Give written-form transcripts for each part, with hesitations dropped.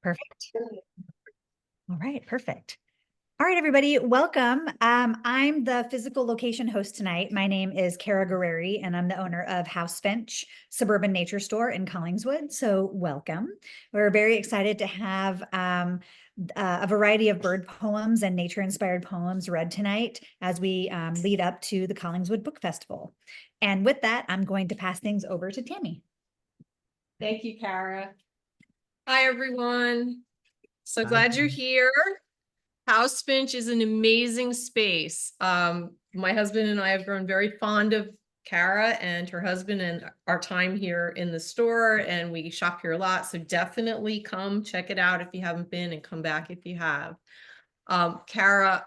Perfect. All right, perfect. All right, everybody, welcome. I'm the physical location host tonight. My name is Kara Guerreri, and I'm the owner of House Finch Suburban Nature Store in Collingswood. So welcome. We're very excited to have a variety of bird poems and nature-inspired poems read tonight as we lead up to the Collingswood Book Festival. And with that, I'm going to pass things over to Tammy. Thank you, Kara. Hi, everyone. So glad you're here. House Finch is an amazing space. My husband and I have grown very fond of Kara and her husband and our time here in the store, and we shop here a lot. So definitely come check it out if you haven't been, and come back if you have. Kara,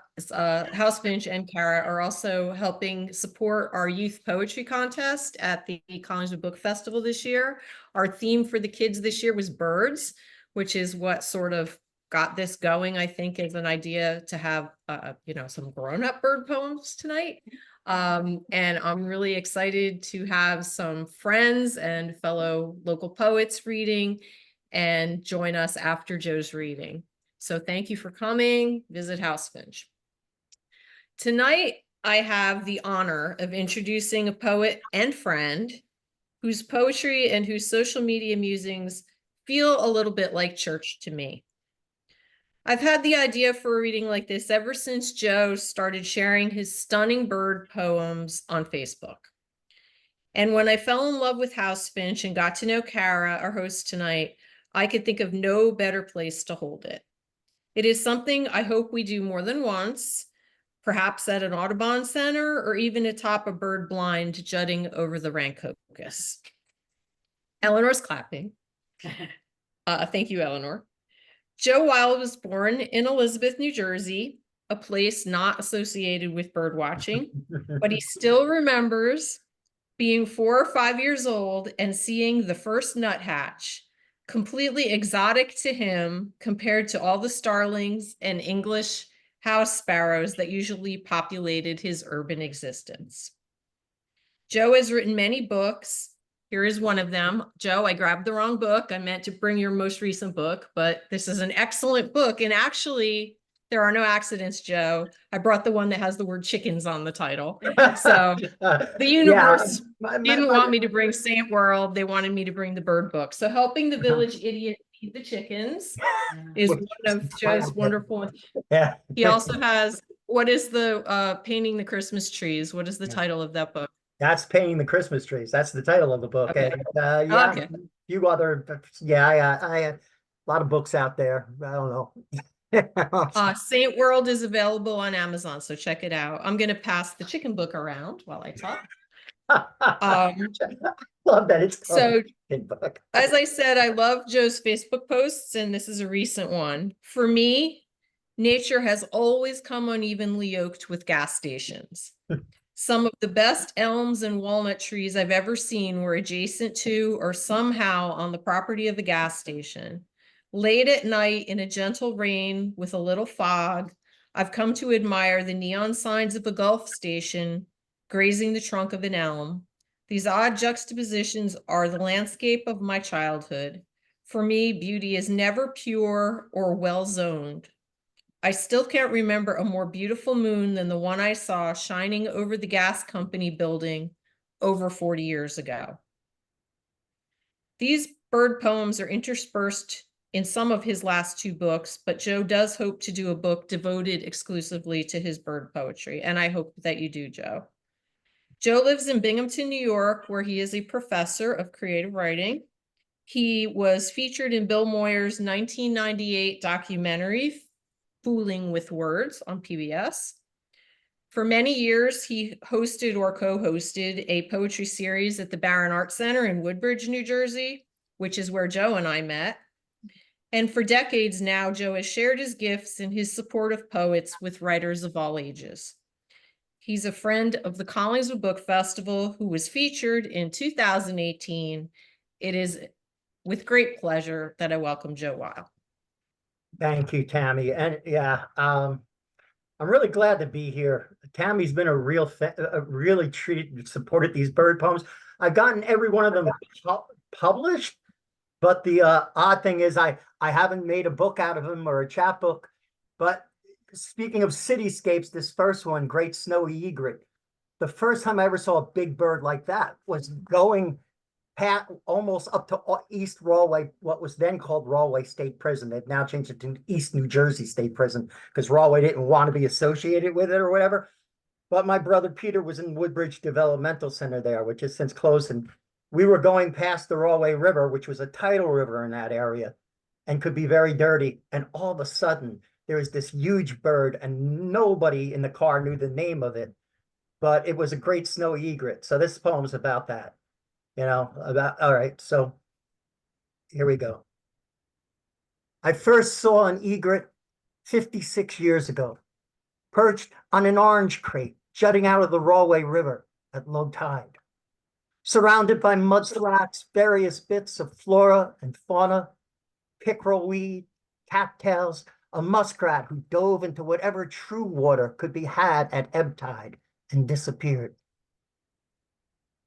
House Finch and Kara are also helping support our youth poetry contest at the Collingswood Book Festival this year. Our theme for the kids this year was birds, which is what sort of got this going, I think, as an idea to have, some grown-up bird poems tonight. And I'm really excited to have some friends and fellow local poets reading and join us after Joe's reading. So thank you for coming. Visit House Finch. Tonight, I have the honor of introducing a poet and friend whose poetry and whose social media musings feel a little bit like church to me. I've had the idea for a reading like this ever since Joe started sharing his stunning bird poems on Facebook. And when I fell in love with House Finch and got to know Kara, our host tonight, I could think of no better place to hold it. It is something I hope we do more than once, perhaps at an Audubon Center or even atop a bird blind jutting over the Rancocas. Eleanor's clapping. Thank you, Eleanor. Joe Wild was born in Elizabeth, New Jersey, a place not associated with bird watching, but he still remembers being 4 or 5 years old and seeing the first nuthatch, completely exotic to him compared to all the starlings and English house sparrows that usually populated his urban existence. Joe has written many books. Here is one of them. Joe, I grabbed the wrong book. I meant to bring your most recent book, but this is an excellent book. And actually, there are no accidents, Joe. I brought the one that has the word chickens on the title. So the universe didn't want me to bring Saint World. They wanted me to bring the bird book. So Helping the Village Idiot Feed the Chickens is one of Joe's wonderful ones. Yeah. He also has, what is the Painting the Christmas Trees? What is the title of that book? That's Painting the Christmas Trees. That's the title of the book. Okay. And, Okay. a few other, I a lot of books out there. I don't know. Saint World is available on Amazon, so check it out. I'm going to pass the chicken book around while I talk. Love that it's so book. As I said, I love Joe's Facebook posts, and this is a recent one. For me, nature has always come unevenly yoked with gas stations. Some of the best elms and walnut trees I've ever seen were adjacent to or somehow on the property of a gas station. Late at night in a gentle rain with a little fog, I've come to admire the neon signs of a Gulf station grazing the trunk of an elm. These odd juxtapositions are the landscape of my childhood. For me, beauty is never pure or well zoned. I still can't remember a more beautiful moon than the one I saw shining over the gas company building over 40 years ago. These bird poems are interspersed in some of his last 2 books, but Joe does hope to do a book devoted exclusively to his bird poetry, and I hope that you do, Joe. Joe lives in Binghamton, New York, where he is a professor of creative writing. He was featured in Bill Moyer's 1998 documentary, Fooling with Words, on PBS. For many years, he hosted or co-hosted a poetry series at the Barron Art Center in Woodbridge, New Jersey, which is where Joe and I met. And for decades now, Joe has shared his gifts and his support of poets with writers of all ages. He's a friend of the Collingswood Book Festival, who was featured in 2018. It is with great pleasure that I welcome Joe Wild. Thank you, Tammy. And I'm really glad to be here. Tammy's been a really supported these bird poems. I've gotten every one of them published, But the odd thing is I haven't made a book out of them or a chapbook. But speaking of cityscapes, this first one, Great Snowy Egret, the first time I ever saw a big bird like that was going almost up to East Rahway, what was then called Rahway State Prison. They've now changed it to East New Jersey State Prison because Rahway didn't want to be associated with it or whatever. But my brother Peter was in Woodbridge Developmental Center there, which has since closed. And we were going past the Rahway River, which was a tidal river in that area and could be very dirty. And all of a sudden, there was this huge bird, and nobody in the car knew the name of it, but it was a great snowy egret. So this poem's about that, all right. So here we go. I first saw an egret 56 years ago, perched on an orange crate jutting out of the Rahway River at low tide. Surrounded by mudslats, various bits of flora and fauna, pickerel weed, cattails, a muskrat who dove into whatever true water could be had at ebb tide and disappeared.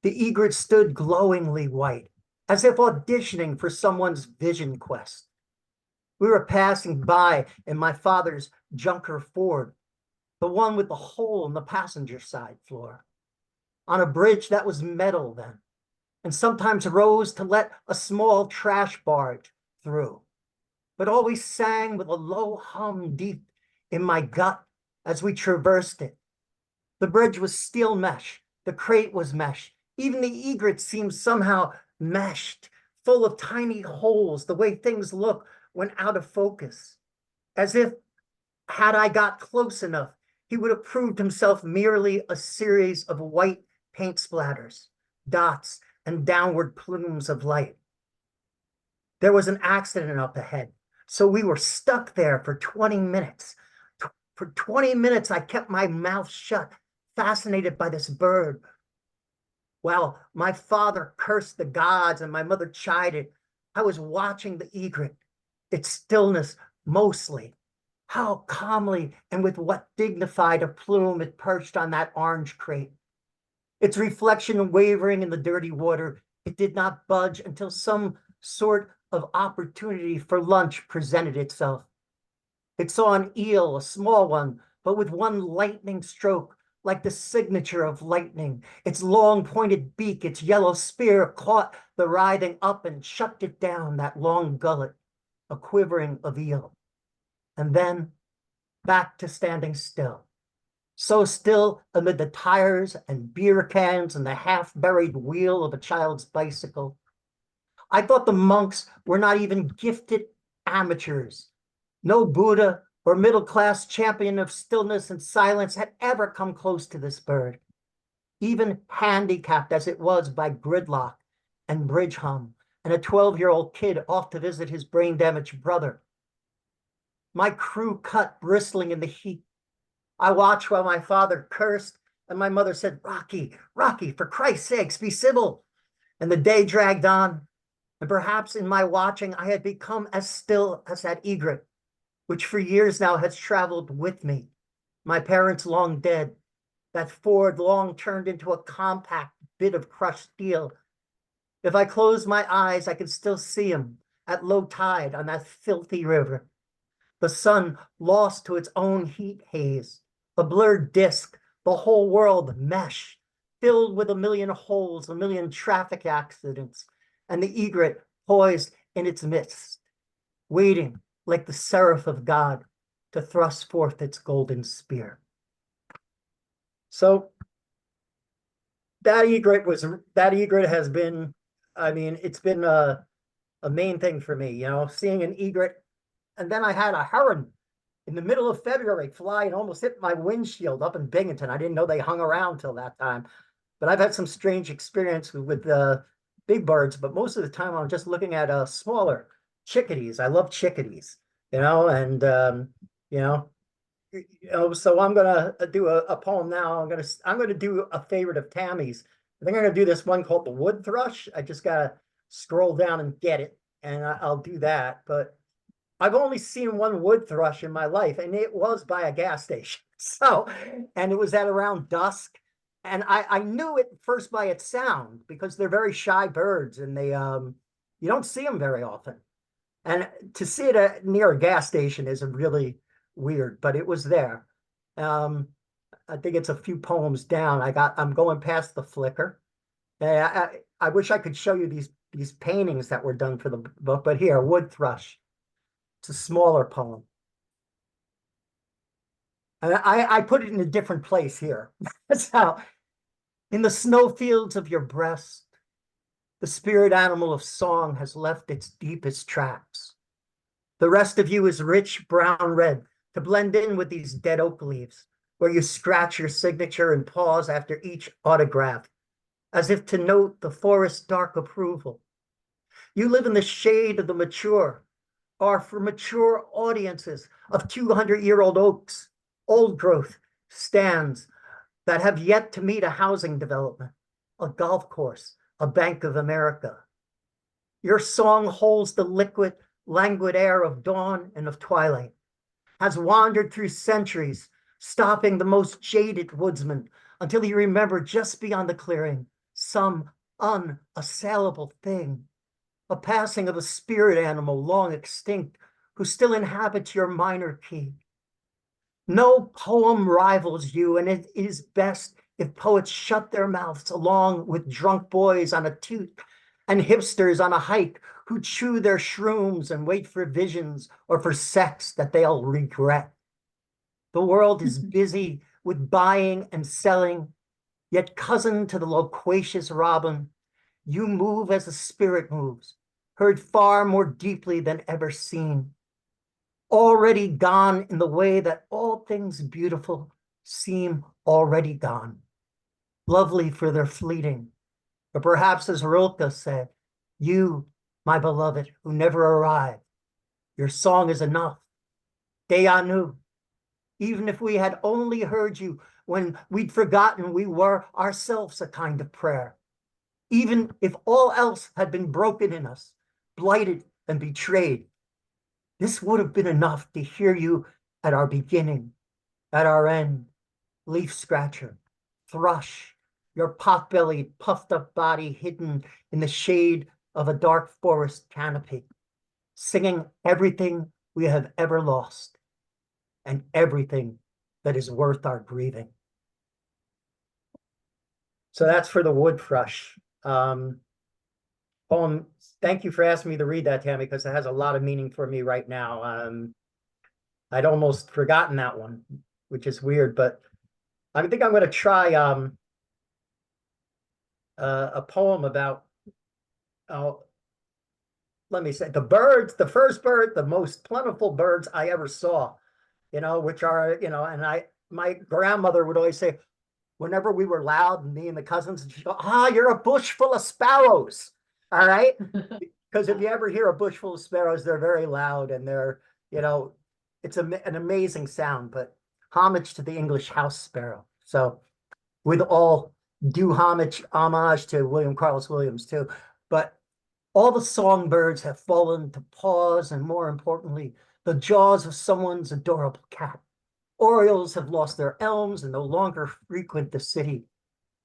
The egret stood glowingly white, as if auditioning for someone's vision quest. We were passing by in my father's Junker Ford, the one with the hole in the passenger side floor, on a bridge that was metal then, and sometimes rose to let a small trash barge through, but always sang with a low hum deep in my gut as we traversed it. The bridge was steel mesh, the crate was mesh, even the egret seemed somehow meshed, full of tiny holes, the way things look when out of focus, as if, had I got close enough, he would have proved himself merely a series of white paint splatters, dots, and downward plumes of light. There was an accident up ahead, so we were stuck there for 20 minutes. For 20 minutes, I kept my mouth shut, fascinated by this bird. While my father cursed the gods and my mother chided, I was watching the egret, its stillness mostly. How calmly and with what dignified a plume it perched on that orange crate. Its reflection wavering in the dirty water, it did not budge until some sort of opportunity for lunch presented itself. It saw an eel, a small one, but with one lightning stroke, like the signature of lightning. Its long pointed beak, its yellow spear caught the writhing up and chucked it down that long gullet, a quivering of eel. And then back to standing still. So still amid the tires and beer cans and the half-buried wheel of a child's bicycle. I thought the monks were not even gifted amateurs. No Buddha or middle-class champion of stillness and silence had ever come close to this bird, even handicapped as it was by gridlock and bridge hum and a 12-year-old kid off to visit his brain-damaged brother. My crew cut bristling in the heat. I watched while my father cursed and my mother said, Rocky, Rocky, for Christ's sakes, be civil. And the day dragged on. And perhaps in my watching, I had become as still as that egret, which for years now has traveled with me. My parents long dead, that Ford long turned into a compact bit of crushed steel. If I close my eyes, I can still see him at low tide on that filthy river. The sun lost to its own heat haze, a blurred disk, the whole world mesh, filled with a million holes, a million traffic accidents, and the egret poised in its midst, waiting like the seraph of God to thrust forth its golden spear. So that egret has been, I mean, it's been a main thing for me, seeing an egret. And then I had a heron in the middle of February fly and almost hit my windshield up in Binghamton. I didn't know they hung around till that time. But I've had some strange experience with big birds, but most of the time I'm just looking at smaller chickadees. I love chickadees, so I'm gonna do a poem now. I'm gonna do a favorite of Tammy's. I think I'm gonna do this one called The Wood Thrush. I just gotta scroll down and get it, and I'll do that. But I've only seen one wood thrush in my life, and it was by a gas station. And it was at around dusk. And I knew it first by its sound because they're very shy birds, and You don't see them very often. And to see it near a gas station is really weird, but it was there. I think it's a few poems down. I'm going past the Flickr. I wish I could show you these paintings that were done for the book, but here, Wood Thrush. It's a smaller poem. And I put it in a different place here. That's how, in the snowfields of your breast, the spirit animal of song has left its deepest tracks. The rest of you is rich brown red to blend in with these dead oak leaves, where you scratch your signature and pause after each autograph, as if to note the forest's dark approval. You live in the shade of the mature, are for mature audiences of 200-year-old oaks, old growth stands that have yet to meet a housing development, a golf course, a Bank of America. Your song holds the liquid, languid air of dawn and of twilight, has wandered through centuries, stopping the most jaded woodsman until you remember just beyond the clearing some unassailable thing, a passing of a spirit animal long extinct who still inhabits your minor key. No poem rivals you, and it is best if poets shut their mouths along with drunk boys on a toot and hipsters on a hike who chew their shrooms and wait for visions or for sex that they'll regret. The world is busy with buying and selling, yet cousin to the loquacious robin, you move as the spirit moves, heard far more deeply than ever seen. Already gone in the way that all things beautiful seem already gone, lovely for their fleeting. Or perhaps as Rilke said, you, my beloved, who never arrived, your song is enough. Deyanu, even if we had only heard you when we'd forgotten we were ourselves a kind of prayer. Even if all else had been broken in us, blighted and betrayed, this would have been enough to hear you at our beginning, at our end. Leaf scratcher, thrush, your pot-bellied, puffed-up body hidden in the shade of a dark forest canopy, singing everything we have ever lost and everything that is worth our grieving. So that's for the wood thrush. Poem. Thank you for asking me to read that, Tammy, because it has a lot of meaning for me right now. I'd almost forgotten that one, which is weird, but I think I'm going to try a poem about, let me say, the birds, the first bird, the most plentiful birds I ever saw, which are, and my grandmother would always say, whenever we were loud, me and the cousins, she'd go, you're a bush full of sparrows. All right. Because if you ever hear a bush full of sparrows, they're very loud and they're, it's an amazing sound, but homage to the English house sparrow. So with all due homage to William Carlos Williams too, but all the songbirds have fallen to paws and more importantly, the jaws of someone's adorable cat. Orioles have lost their elms and no longer frequent the city.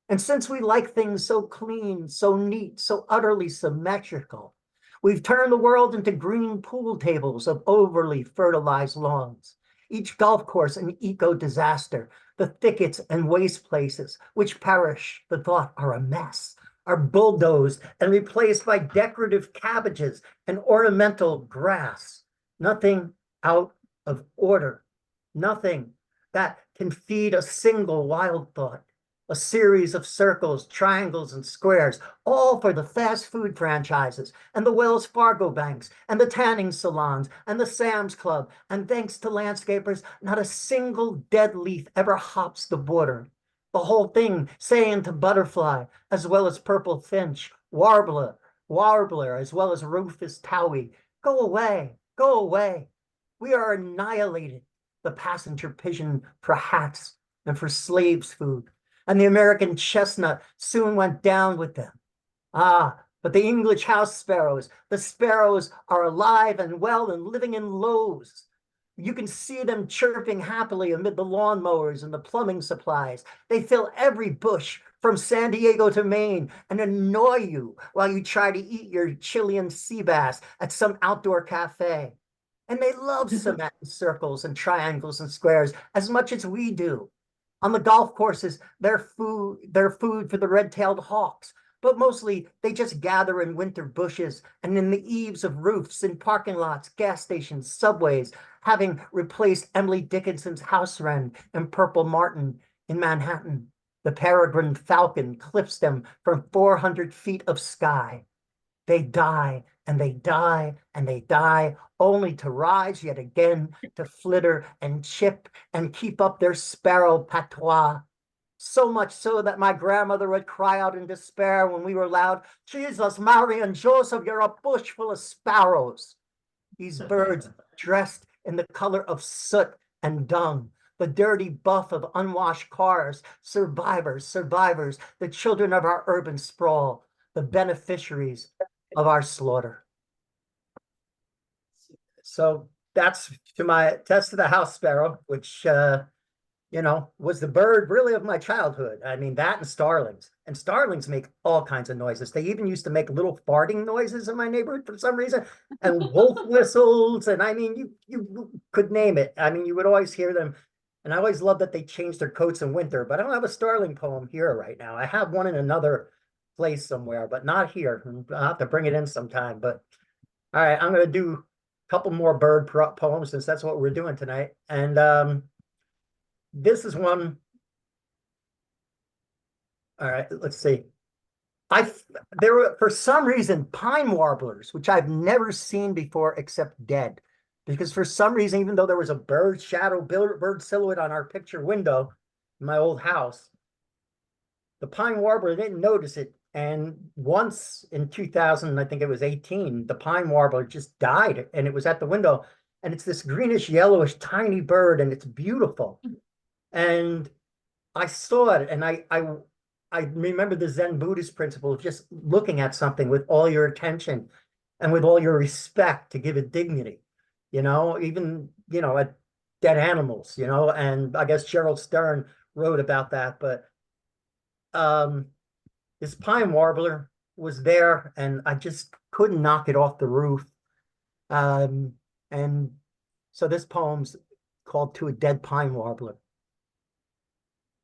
And since we like things so clean, so neat, so utterly symmetrical, we've turned the world into green pool tables of overly fertilized lawns, each golf course an eco-disaster, the thickets and waste places, which perish, the thought are a mess, are bulldozed and replaced by decorative cabbages and ornamental grass. Nothing out of order, nothing that can feed a single wild thought. A series of circles, triangles, and squares, all for the fast food franchises, and the Wells Fargo banks, and the tanning salons, and the Sam's Club. And thanks to landscapers, not a single dead leaf ever hops the border. The whole thing saying to butterfly, as well as purple finch, warbler, as well as rufous towhee, go away, go away. We are annihilated. The passenger pigeon for hats and for slaves' food. And the American chestnut soon went down with them. But the English house sparrows, the sparrows are alive and well and living in loaves. You can see them chirping happily amid the lawnmowers and the plumbing supplies. They fill every bush from San Diego to Maine and annoy you while you try to eat your Chilean sea bass at some outdoor cafe. And they love cement circles and triangles and squares as much as we do. On the golf courses, they're food for the red-tailed hawks, but mostly they just gather in winter bushes and in the eaves of roofs, in parking lots, gas stations, subways, having replaced Emily Dickinson's house wren and purple martin in Manhattan. The peregrine falcon clips them from 400 feet of sky. They die and they die and they die, only to rise yet again, to flitter and chip and keep up their sparrow patois. So much so that my grandmother would cry out in despair when we were loud, "Jesus, Mary, and Joseph, you're a bush full of sparrows." These birds, dressed in the color of soot and dung, the dirty buff of unwashed cars, survivors, the children of our urban sprawl, the beneficiaries of our slaughter. So that's to my test of the house sparrow, which, was the bird really of my childhood. I mean, that and starlings. And starlings make all kinds of noises. They even used to make little farting noises in my neighborhood for some reason, and wolf whistles. And I mean, you could name it. I mean, you would always hear them. And I always loved that they changed their coats in winter, but I don't have a starling poem here right now. I have one in another place somewhere, but not here. I'll have to bring it in sometime. But all right, I'm going to do a couple more bird poems since that's what we're doing tonight. And this is one. All right, let's see. There were, for some reason, pine warblers, which I've never seen before except dead. Because for some reason, even though there was a bird silhouette on our picture window in my old house, the pine warbler didn't notice it. And once in 2000, I think it was 18, the pine warbler just died and it was at the window. And it's this greenish, yellowish, tiny bird, and it's beautiful. And I saw it, and I remember the Zen Buddhist principle of just looking at something with all your attention and with all your respect to give it dignity, even, at dead animals, and I guess Gerald Stern wrote about that. But this pine warbler was there, and I just couldn't knock it off the roof. And so this poem's called To a Dead Pine Warbler.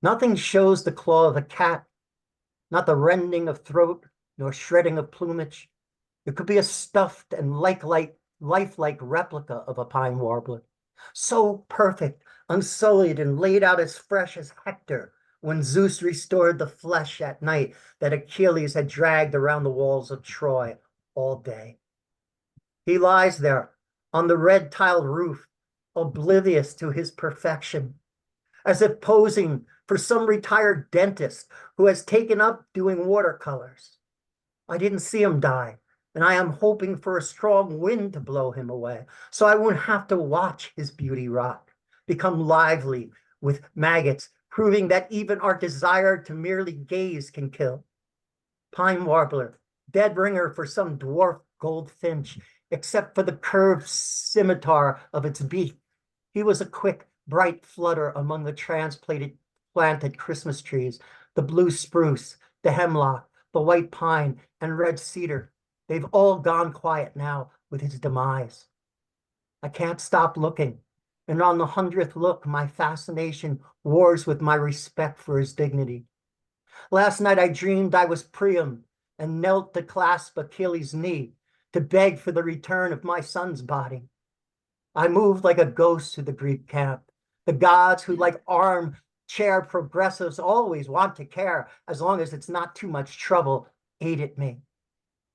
Nothing shows the claw of a cat, not the rending of throat, nor shredding of plumage. It could be a stuffed and lifelike replica of a pine warbler, so perfect, unsullied, and laid out as fresh as Hector when Zeus restored the flesh at night that Achilles had dragged around the walls of Troy all day. He lies there on the red-tiled roof, oblivious to his perfection, as if posing for some retired dentist who has taken up doing watercolors. I didn't see him die, and I am hoping for a strong wind to blow him away, so I won't have to watch his beauty rot, become lively with maggots, proving that even our desire to merely gaze can kill. Pine warbler, dead ringer for some dwarf goldfinch, except for the curved scimitar of its beak. He was a quick, bright flutter among the planted Christmas trees, the blue spruce, the hemlock, the white pine, and red cedar. They've all gone quiet now with his demise. I can't stop looking, and on the 100th look, my fascination wars with my respect for his dignity. Last night I dreamed I was Priam and knelt to clasp Achilles' knee to beg for the return of my son's body. I moved like a ghost to the Greek camp. The gods who, like armchair progressives, always want to care as long as it's not too much trouble, ate at me.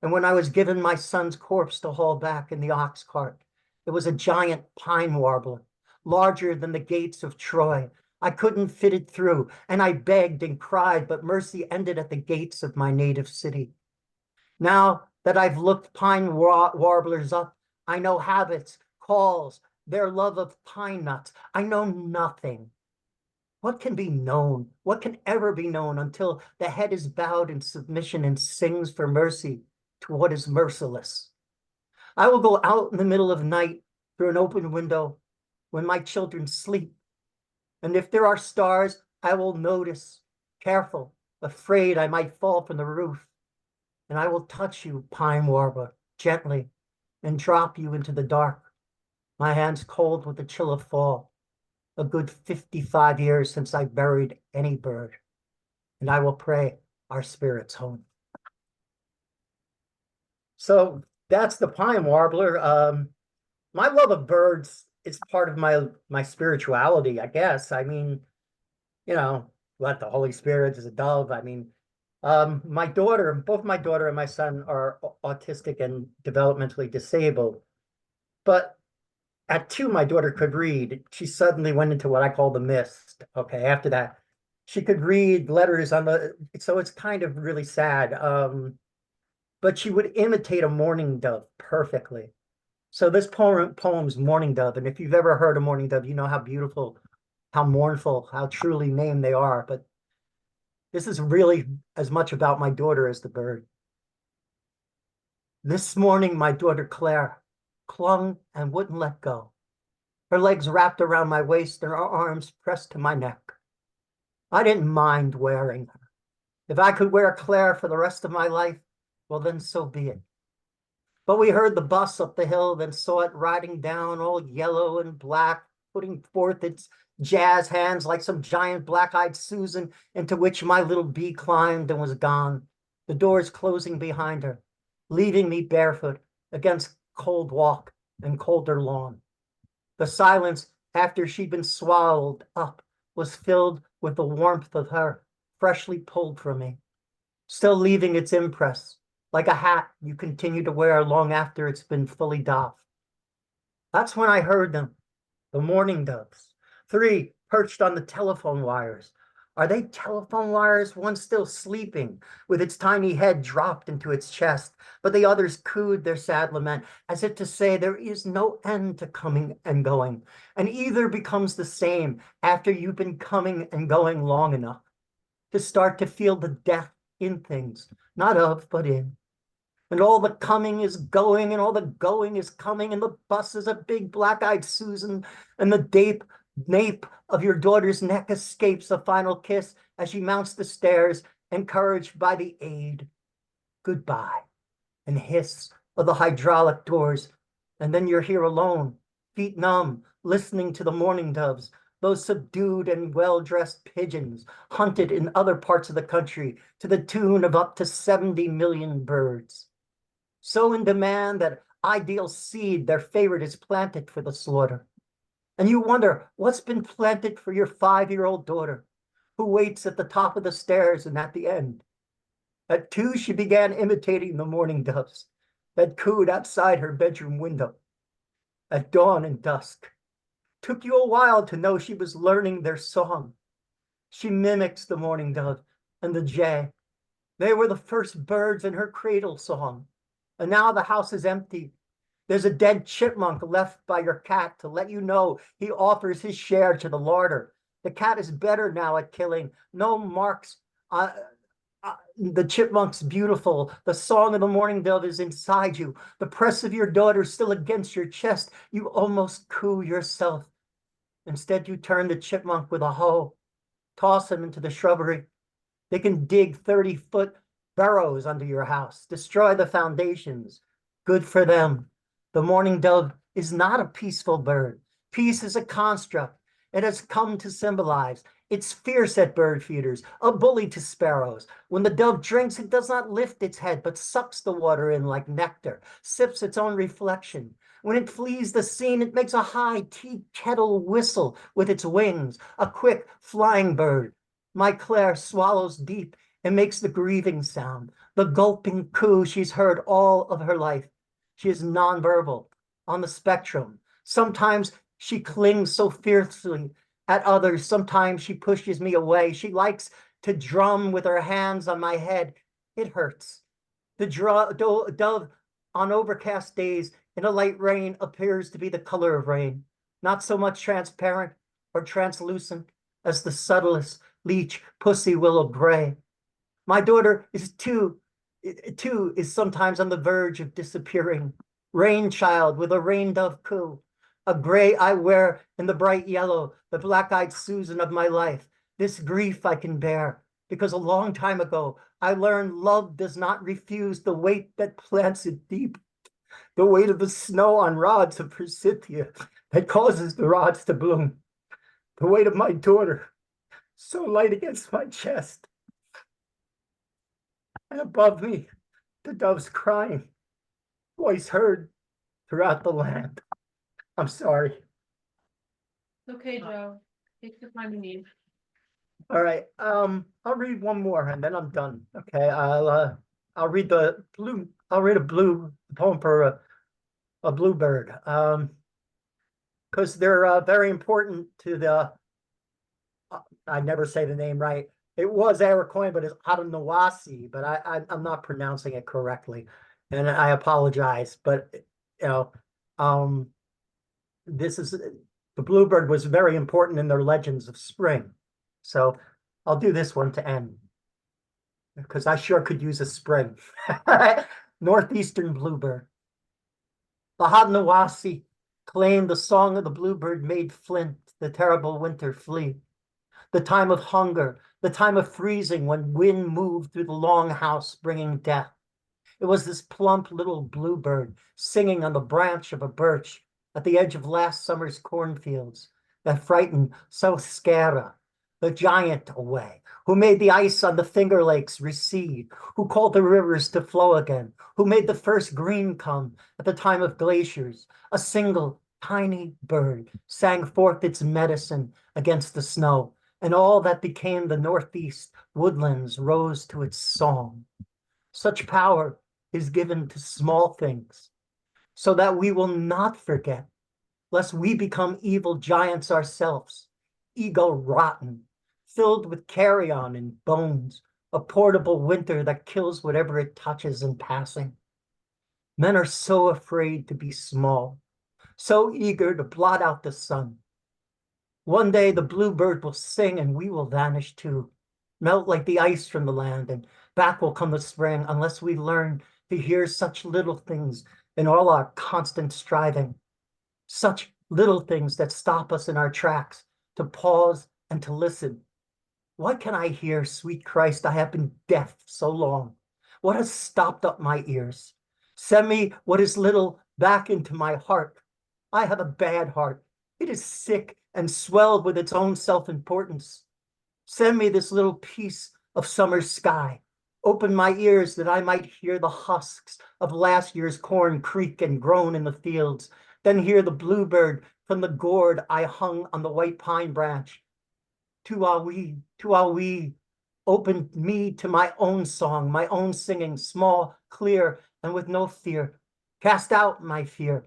And when I was given my son's corpse to haul back in the ox cart, it was a giant pine warbler, larger than the gates of Troy. I couldn't fit it through, and I begged and cried, but mercy ended at the gates of my native city. Now that I've looked pine warblers up, I know habits, calls, their love of pine nuts. I know nothing. What can be known? What can ever be known until the head is bowed in submission and sings for mercy to what is merciless? I will go out in the middle of night through an open window when my children sleep. And if there are stars, I will notice, careful, afraid I might fall from the roof. And I will touch you, pine warbler, gently, and drop you into the dark, my hands cold with the chill of fall. A good 55 years since I buried any bird, and I will pray our spirits home. So that's the pine warbler. My love of birds is part of my spirituality, I guess. I mean, let the Holy Spirit is a dove. I mean, both my daughter and my son are autistic and developmentally disabled. But at 2, my daughter could read. She suddenly went into what I call the mist. Okay, after that, she could read letters so it's kind of really sad. But she would imitate a mourning dove perfectly. So this poem's Mourning Dove, and if you've ever heard a mourning dove, you know how beautiful, how mournful, how truly named they are. But this is really as much about my daughter as the bird. This morning, my daughter Claire clung and wouldn't let go. Her legs wrapped around my waist and her arms pressed to my neck. I didn't mind wearing her. If I could wear Claire for the rest of my life, well, then so be it. But we heard the bus up the hill, then saw it riding down all yellow and black, putting forth its jazz hands like some giant black-eyed Susan, into which my little bee climbed and was gone, the doors closing behind her, leaving me barefoot against cold walk and colder lawn. The silence after she'd been swallowed up was filled with the warmth of her, freshly pulled from me, still leaving its impress, like a hat you continue to wear long after it's been fully doffed. That's when I heard them, the mourning doves, 3 perched on the telephone wires. Are they telephone wires? One still sleeping, with its tiny head dropped into its chest, but the others cooed their sad lament, as if to say there is no end to coming and going, and either becomes the same after you've been coming and going long enough to start to feel the death in things, not of, but in. And all the coming is going, and all the going is coming, and the bus is a big black-eyed Susan, and the nape of your daughter's neck escapes a final kiss as she mounts the stairs, encouraged by the aid. Goodbye, and hiss of the hydraulic doors, and then you're here alone, feet numb, listening to the mourning doves, those subdued and well-dressed pigeons hunted in other parts of the country to the tune of up to 70 million birds. So in demand that ideal seed their favorite is planted for the slaughter. And you wonder what's been planted for your 5-year-old daughter, who waits at the top of the stairs and at the end. At 2, she began imitating the mourning doves that cooed outside her bedroom window. At dawn and dusk, took you a while to know she was learning their song. She mimics the mourning dove and the jay. They were the first birds in her cradle song. And now the house is empty. There's a dead chipmunk left by your cat to let you know he offers his share to the larder. The cat is better now at killing. No marks. The chipmunk's beautiful. The song of the mourning dove is inside you. The press of your daughter still against your chest. You almost coo yourself. Instead, you turn the chipmunk with a hoe. Toss him into the shrubbery. They can dig 30-foot burrows under your house, destroy the foundations. Good for them. The mourning dove is not a peaceful bird. Peace is a construct. It has come to symbolize. It's fierce at bird feeders, a bully to sparrows. When the dove drinks, it does not lift its head, but sucks the water in like nectar, sips its own reflection. When it flees the scene, it makes a high tea kettle whistle with its wings, a quick flying bird. My Claire swallows deep and makes the grieving sound, the gulping coo she's heard all of her life. She is nonverbal, on the spectrum. Sometimes she clings so fiercely at others. Sometimes she pushes me away. She likes to drum with her hands on my head. It hurts. The dove on overcast days in a light rain appears to be the color of rain, not so much transparent or translucent as the subtlest leech pussy willow gray. My daughter is is sometimes on the verge of disappearing. Rain child with a rain dove coo. A gray I wear in the bright yellow, the black-eyed Susan of my life. This grief I can bear because a long time ago, I learned love does not refuse the weight that plants it deep. The weight of the snow on rods of forsythia that causes the rods to bloom. The weight of my daughter, so light against my chest. And above me, the doves crying, voice heard throughout the land. I'm sorry. Okay, Joe, take the time you need. All right, I'll read one more and then I'm done. Okay, I'll read a poem for a bluebird. Because they're very important to the, I never say the name right. It was Iroquois, but it's Atanawasi, but I'm not pronouncing it correctly. And I apologize, but you know, this is, the bluebird was very important in their legends of spring. So I'll do this one to end. Because I sure could use a spring. Northeastern bluebird. The Haudenosaunee claimed the song of the bluebird made Flint, the terrible winter, flee. The time of hunger, the time of freezing when wind moved through the long house bringing death. It was this plump little bluebird singing on the branch of a birch at the edge of last summer's cornfields that frightened Southscara, the giant, away, who made the ice on the Finger Lakes recede, who called the rivers to flow again, who made the first green come at the time of glaciers. A single tiny bird sang forth its medicine against the snow, and all that became the Northeast woodlands rose to its song. Such power is given to small things, so that we will not forget, lest we become evil giants ourselves, ego rotten, filled with carrion and bones, a portable winter that kills whatever it touches in passing. Men are so afraid to be small, so eager to blot out the sun. One day the bluebird will sing and we will vanish too, melt like the ice from the land, and back will come the spring unless we learn to hear such little things in all our constant striving. Such little things that stop us in our tracks, to pause and to listen. What can I hear, sweet Christ? I have been deaf so long. What has stopped up my ears? Send me what is little back into my heart. I have a bad heart. It is sick and swelled with its own self-importance. Send me this little piece of summer sky. Open my ears that I might hear the husks of last year's corn creak and groan in the fields, then hear the bluebird from the gourd I hung on the white pine branch. Tuawi, open me to my own song, my own singing, small, clear, and with no fear. Cast out my fear.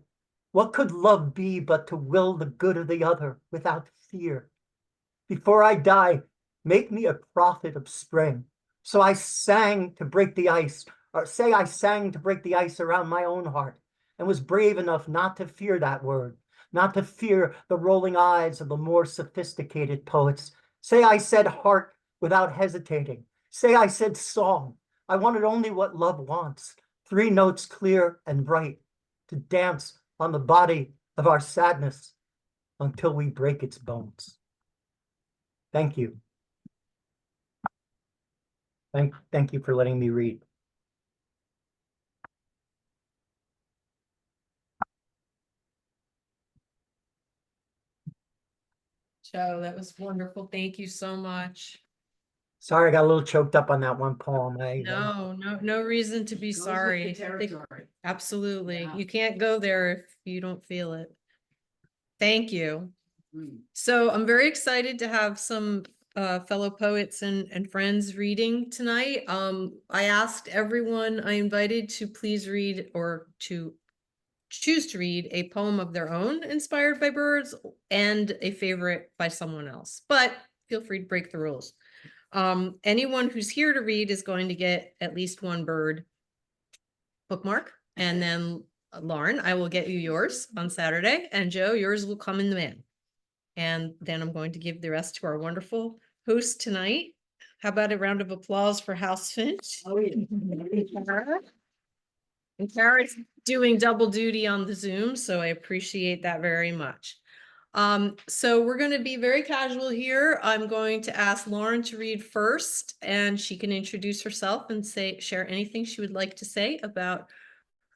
What could love be but to will the good of the other without fear? Before I die, make me a prophet of spring. So I sang to break the ice, or say I sang to break the ice around my own heart, and was brave enough not to fear that word, not to fear the rolling eyes of the more sophisticated poets. Say I said heart without hesitating. Say I said song. I wanted only what love wants, 3 notes clear and bright, to dance on the body of our sadness until we break its bones. Thank you. Thank you for letting me read. Joe, that was wonderful. Thank you so much. Sorry, I got a little choked up on that one poem. No reason to be sorry. Absolutely. You can't go there if you don't feel it. Thank you. So I'm very excited to have some fellow poets and friends reading tonight. I asked everyone I invited to please read or to choose to read a poem of their own inspired by birds and a favorite by someone else, but feel free to break the rules. Anyone who's here to read is going to get at least 1 bird bookmark, and then Lauren, I will get you yours on Saturday, and Joe, yours will come in the mail. And then I'm going to give the rest to our wonderful host tonight. How about a round of applause for House Finch? Oh, yeah. And Kara's doing double duty on the Zoom, so I appreciate that very much. So we're going to be very casual here. I'm going to ask Lauren to read first, and she can introduce herself and share anything she would like to say about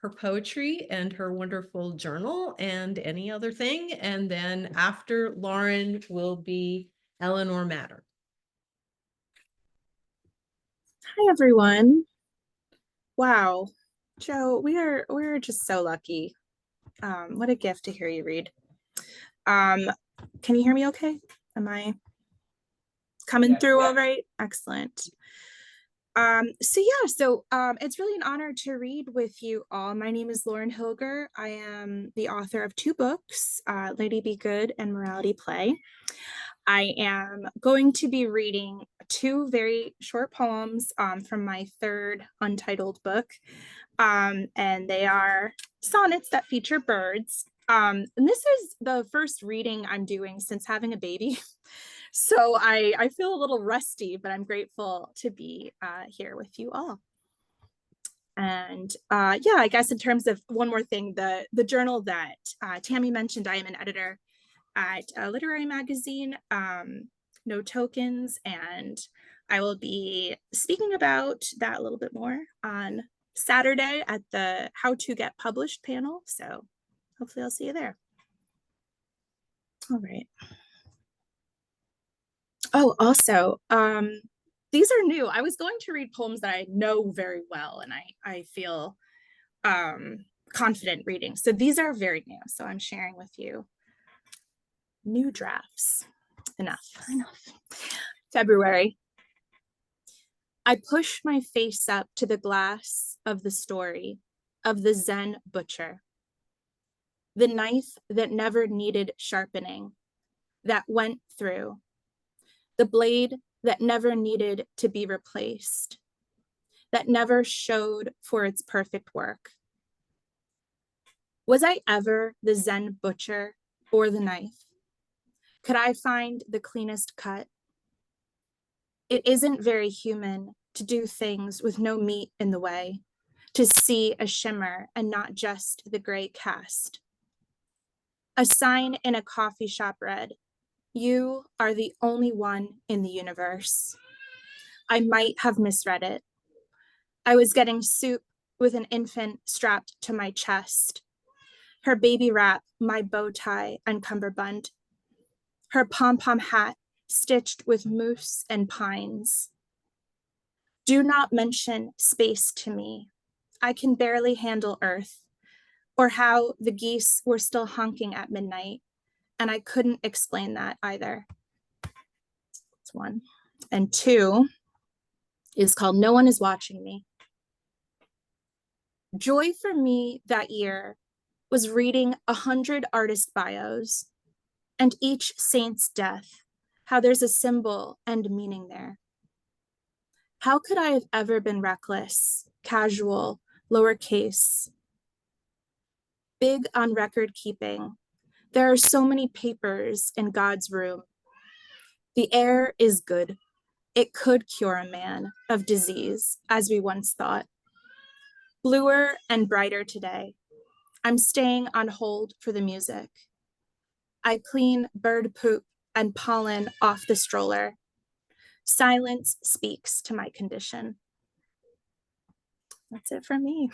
her poetry and her wonderful journal and any other thing. And then after Lauren will be Eleanor Matter. Hi everyone. Wow. Joe, we're just so lucky. What a gift to hear you read. Can you hear me okay? Am I coming through all right? Excellent. So it's really an honor to read with you all. My name is Lauren Hilger. I am the author of 2 books, Lady Be Good and Morality Play. I am going to be reading 2 very short poems from my 3rd untitled book. And they are sonnets that feature birds. And this is the first reading I'm doing since having a baby. So I feel a little rusty, but I'm grateful to be here with you all. And I guess in terms of one more thing, the journal that Tammy mentioned, I am an editor at a literary magazine, No Tokens, and I will be speaking about that a little bit more on Saturday at the How to Get Published panel. So hopefully I'll see you there. All right. Oh, also, these are new. I was going to read poems that I know very well and I feel confident reading. So these are very new. So I'm sharing with you new drafts. Enough. February. I push my face up to the glass of the story of the Zen butcher. The knife that never needed sharpening, that went through. The blade that never needed to be replaced, that never showed for its perfect work. Was I ever the Zen butcher or the knife? Could I find the cleanest cut? It isn't very human to do things with no meat in the way, to see a shimmer and not just the gray cast. A sign in a coffee shop read, "You are the only one in the universe." I might have misread it. I was getting soup with an infant strapped to my chest. Her baby wrap, my bow tie and cummerbund. Her pom-pom hat stitched with moose and pines. Do not mention space to me. I can barely handle Earth, or how the geese were still honking at midnight, and I couldn't explain that either. That's 1. And 2 is called No One Is Watching Me. Joy for me that year was reading 100 artist bios and each saint's death, how there's a symbol and meaning there. How could I have ever been reckless, casual, lowercase, big on record keeping? There are so many papers in God's room. The air is good. It could cure a man of disease, as we once thought. Bluer and brighter today. I'm staying on hold for the music. I clean bird poop and pollen off the stroller. Silence speaks to my condition. That's it from me.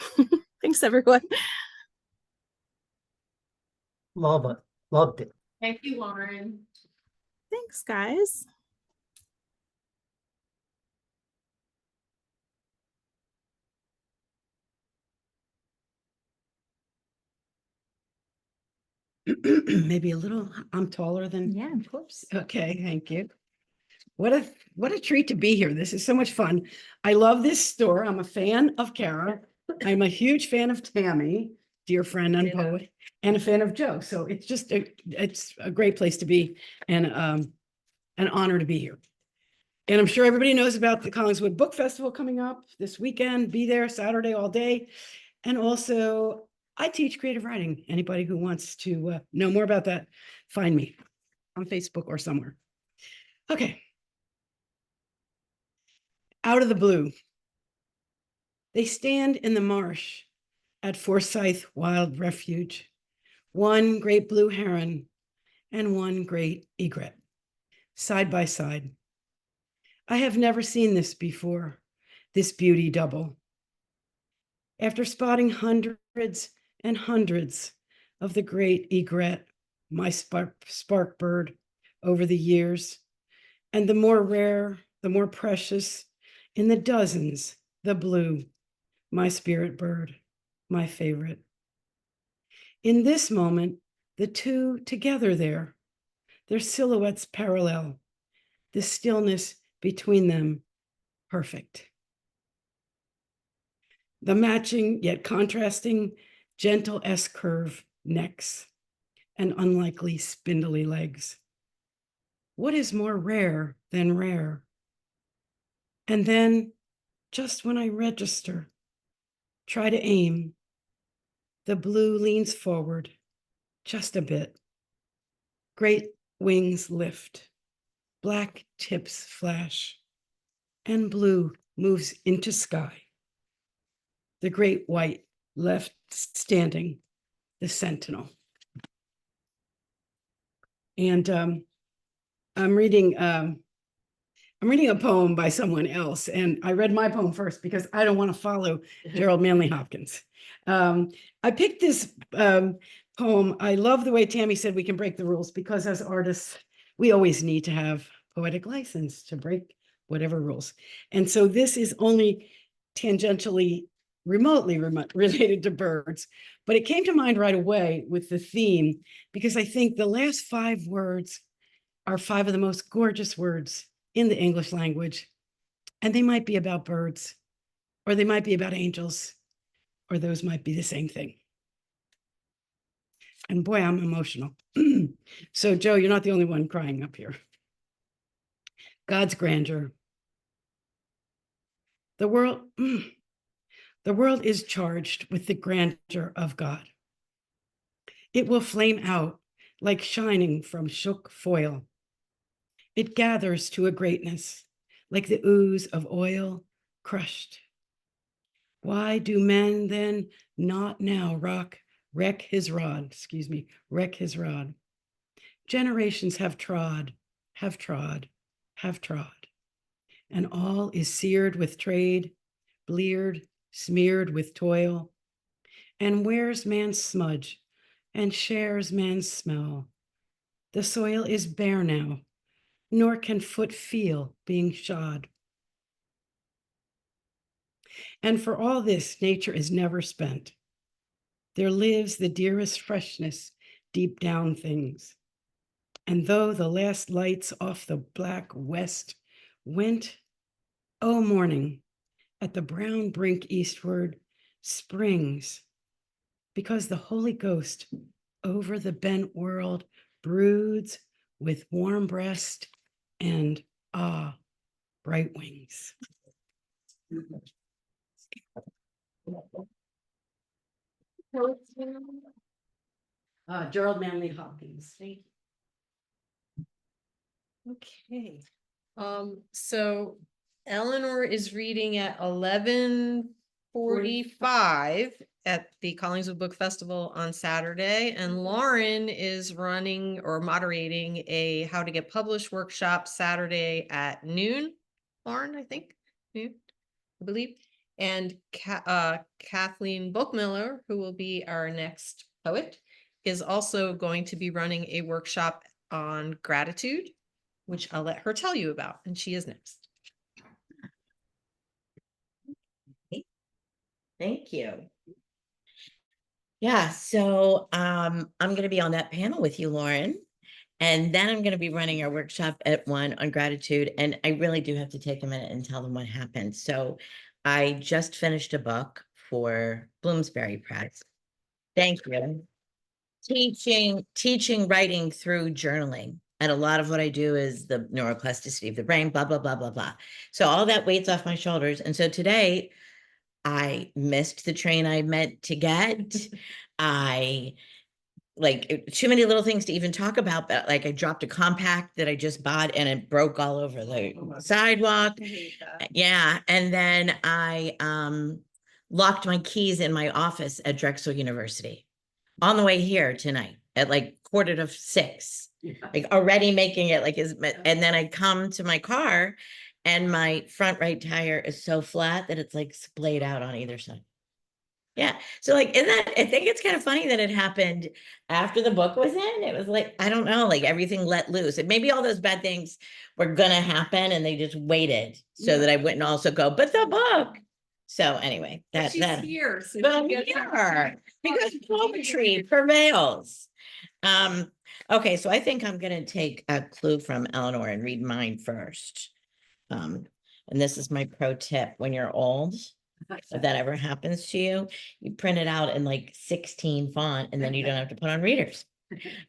Thanks, everyone. Love it. Loved it. Thank you, Lauren. Thanks, guys. Maybe a little, I'm taller than, Yeah, of course. okay, thank you. What a treat to be here. This is so much fun. I love this store. I'm a fan of Kara. I'm a huge fan of Tammy, dear friend and poet, and a fan of Joe. So it's just, it's a great place to be and an honor to be here. And I'm sure everybody knows about the Collingswood Book Festival coming up this weekend. Be there Saturday all day. And also, I teach creative writing. Anybody who wants to know more about that, find me on Facebook or somewhere. Okay. Out of the blue. They stand in the marsh at Forsyth Wild Refuge. One great blue heron and one great egret, side by side. I have never seen this before, this beauty double. After spotting hundreds and hundreds of the great egret, my spark bird, over the years, and the more rare, the more precious, in the dozens, the blue, my spirit bird, my favorite. In this moment, the two together there, their silhouettes parallel, the stillness between them, perfect. The matching yet contrasting gentle S-curve necks and unlikely spindly legs. What is more rare than rare? And then, just when I register, try to aim, the blue leans forward just a bit. Great wings lift, black tips flash, and blue moves into sky. The great white left standing, the sentinel. And I'm reading a poem by someone else, and I read my poem first because I don't want to follow Gerald Manley Hopkins. I picked this poem. I love the way Tammy said we can break the rules, because as artists, we always need to have poetic license to break whatever rules. And so this is only tangentially, remotely related to birds, but it came to mind right away with the theme, because I think the last 5 words are 5 of the most gorgeous words in the English language. And they might be about birds, or they might be about angels, or those might be the same thing. And boy, I'm emotional. So Joe, you're not the only one crying up here. God's grandeur. The world is charged with the grandeur of God. It will flame out like shining from shook foil. It gathers to a greatness like the ooze of oil crushed. Why do men then not now wreck his rod? Generations have trod, and all is seared with trade, bleared, smeared with toil, and wears man's smudge and shares man's smell. The soil is bare now, nor can foot feel being shod. And for all this, nature is never spent. There lives the dearest freshness deep down things. And though the last lights off the black west went, oh morning, at the brown brink eastward springs, because the Holy Ghost over the bent world broods with warm breast and bright wings. Gerald Manley Hopkins. Okay. So Eleanor is reading at 11:45 at the Collingswood Book Festival on Saturday, and Lauren is running or moderating a How to Get Published workshop Saturday at noon. Lauren, I think, noon, I believe. And Kathleen Bookmiller, who will be our next poet, is also going to be running a workshop on gratitude, which I'll let her tell you about, and she is next. Thank you. Yeah, so I'm going to be on that panel with you, Lauren, and then I'm going to be running our workshop at 1 on gratitude, and I really do have to take a minute and tell them what happened. So I just finished a book for Bloomsbury Press. Thank you. Teaching writing through journaling. And a lot of what I do is the neuroplasticity of the brain, blah, blah, blah, blah, blah. So all that weight's off my shoulders. And so today I missed the train I meant to get. I too many little things to even talk about, but like I dropped a compact that I just bought and it broke all over the sidewalk. Yeah. And then I locked my keys in my office at Drexel University on the way here tonight. at like 5:45, like already making it like and then I come to my car and my front right tire is so flat that it's like splayed out on either side. Yeah. So like, I think it's kind of funny that it happened after the book was in. It was like, I don't know, like everything let loose. And maybe all those bad things were gonna happen and they just waited so that I wouldn't also go, but the book. So anyway, But she's that. here. So Well, she gets her- here, because poetry prevails. Okay, so I think I'm gonna take a clue from Eleanor and read mine first. And this is my pro tip: when you're old, if that ever happens to you, you print it out in like 16 font and then you don't have to put on readers.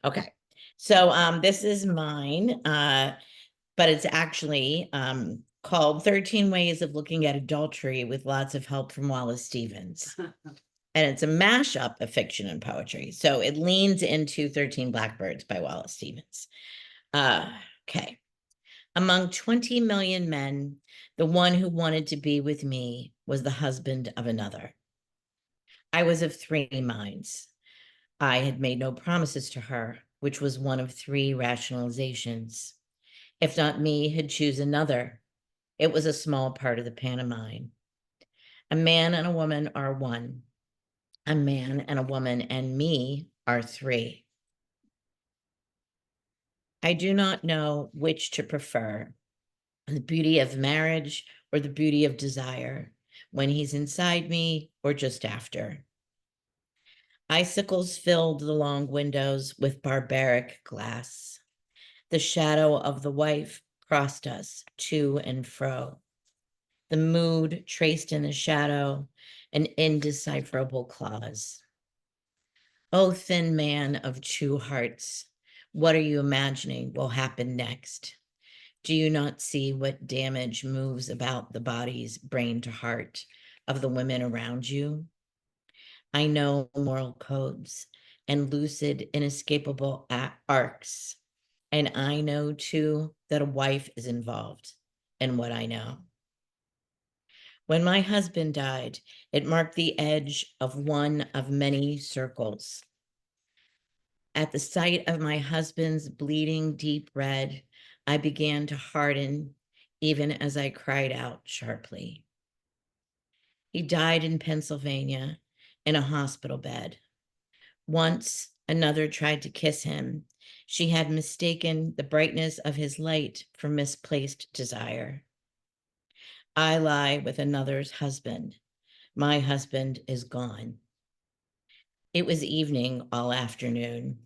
Okay, so this is mine, but it's actually called 13 Ways of Looking at Adultery with lots of help from Wallace Stevens. And it's a mashup of fiction and poetry. So it leans into 13 Blackbirds by Wallace Stevens. Okay. Among 20 million men, the one who wanted to be with me was the husband of another. I was of 3 minds. I had made no promises to her, which was one of 3 rationalizations. If not me, he'd choose another. It was a small part of the pantomime. A man and a woman are one. A man and a woman and me are 3. I do not know which to prefer, the beauty of marriage or the beauty of desire, when he's inside me or just after. Icicles filled the long windows with barbaric glass. The shadow of the wife crossed us to and fro. The mood traced in the shadow, an indecipherable clause. O thin man of 2 hearts, what are you imagining will happen next? Do you not see what damage moves about the bodies, brain to heart, of the women around you? I know moral codes and lucid, inescapable arcs. And I know too that a wife is involved in what I know. When my husband died, it marked the edge of one of many circles. At the sight of my husband's bleeding deep red, I began to harden even as I cried out sharply. He died in Pennsylvania in a hospital bed. Once another tried to kiss him. She had mistaken the brightness of his light for misplaced desire. I lie with another's husband. My husband is gone. It was evening all afternoon.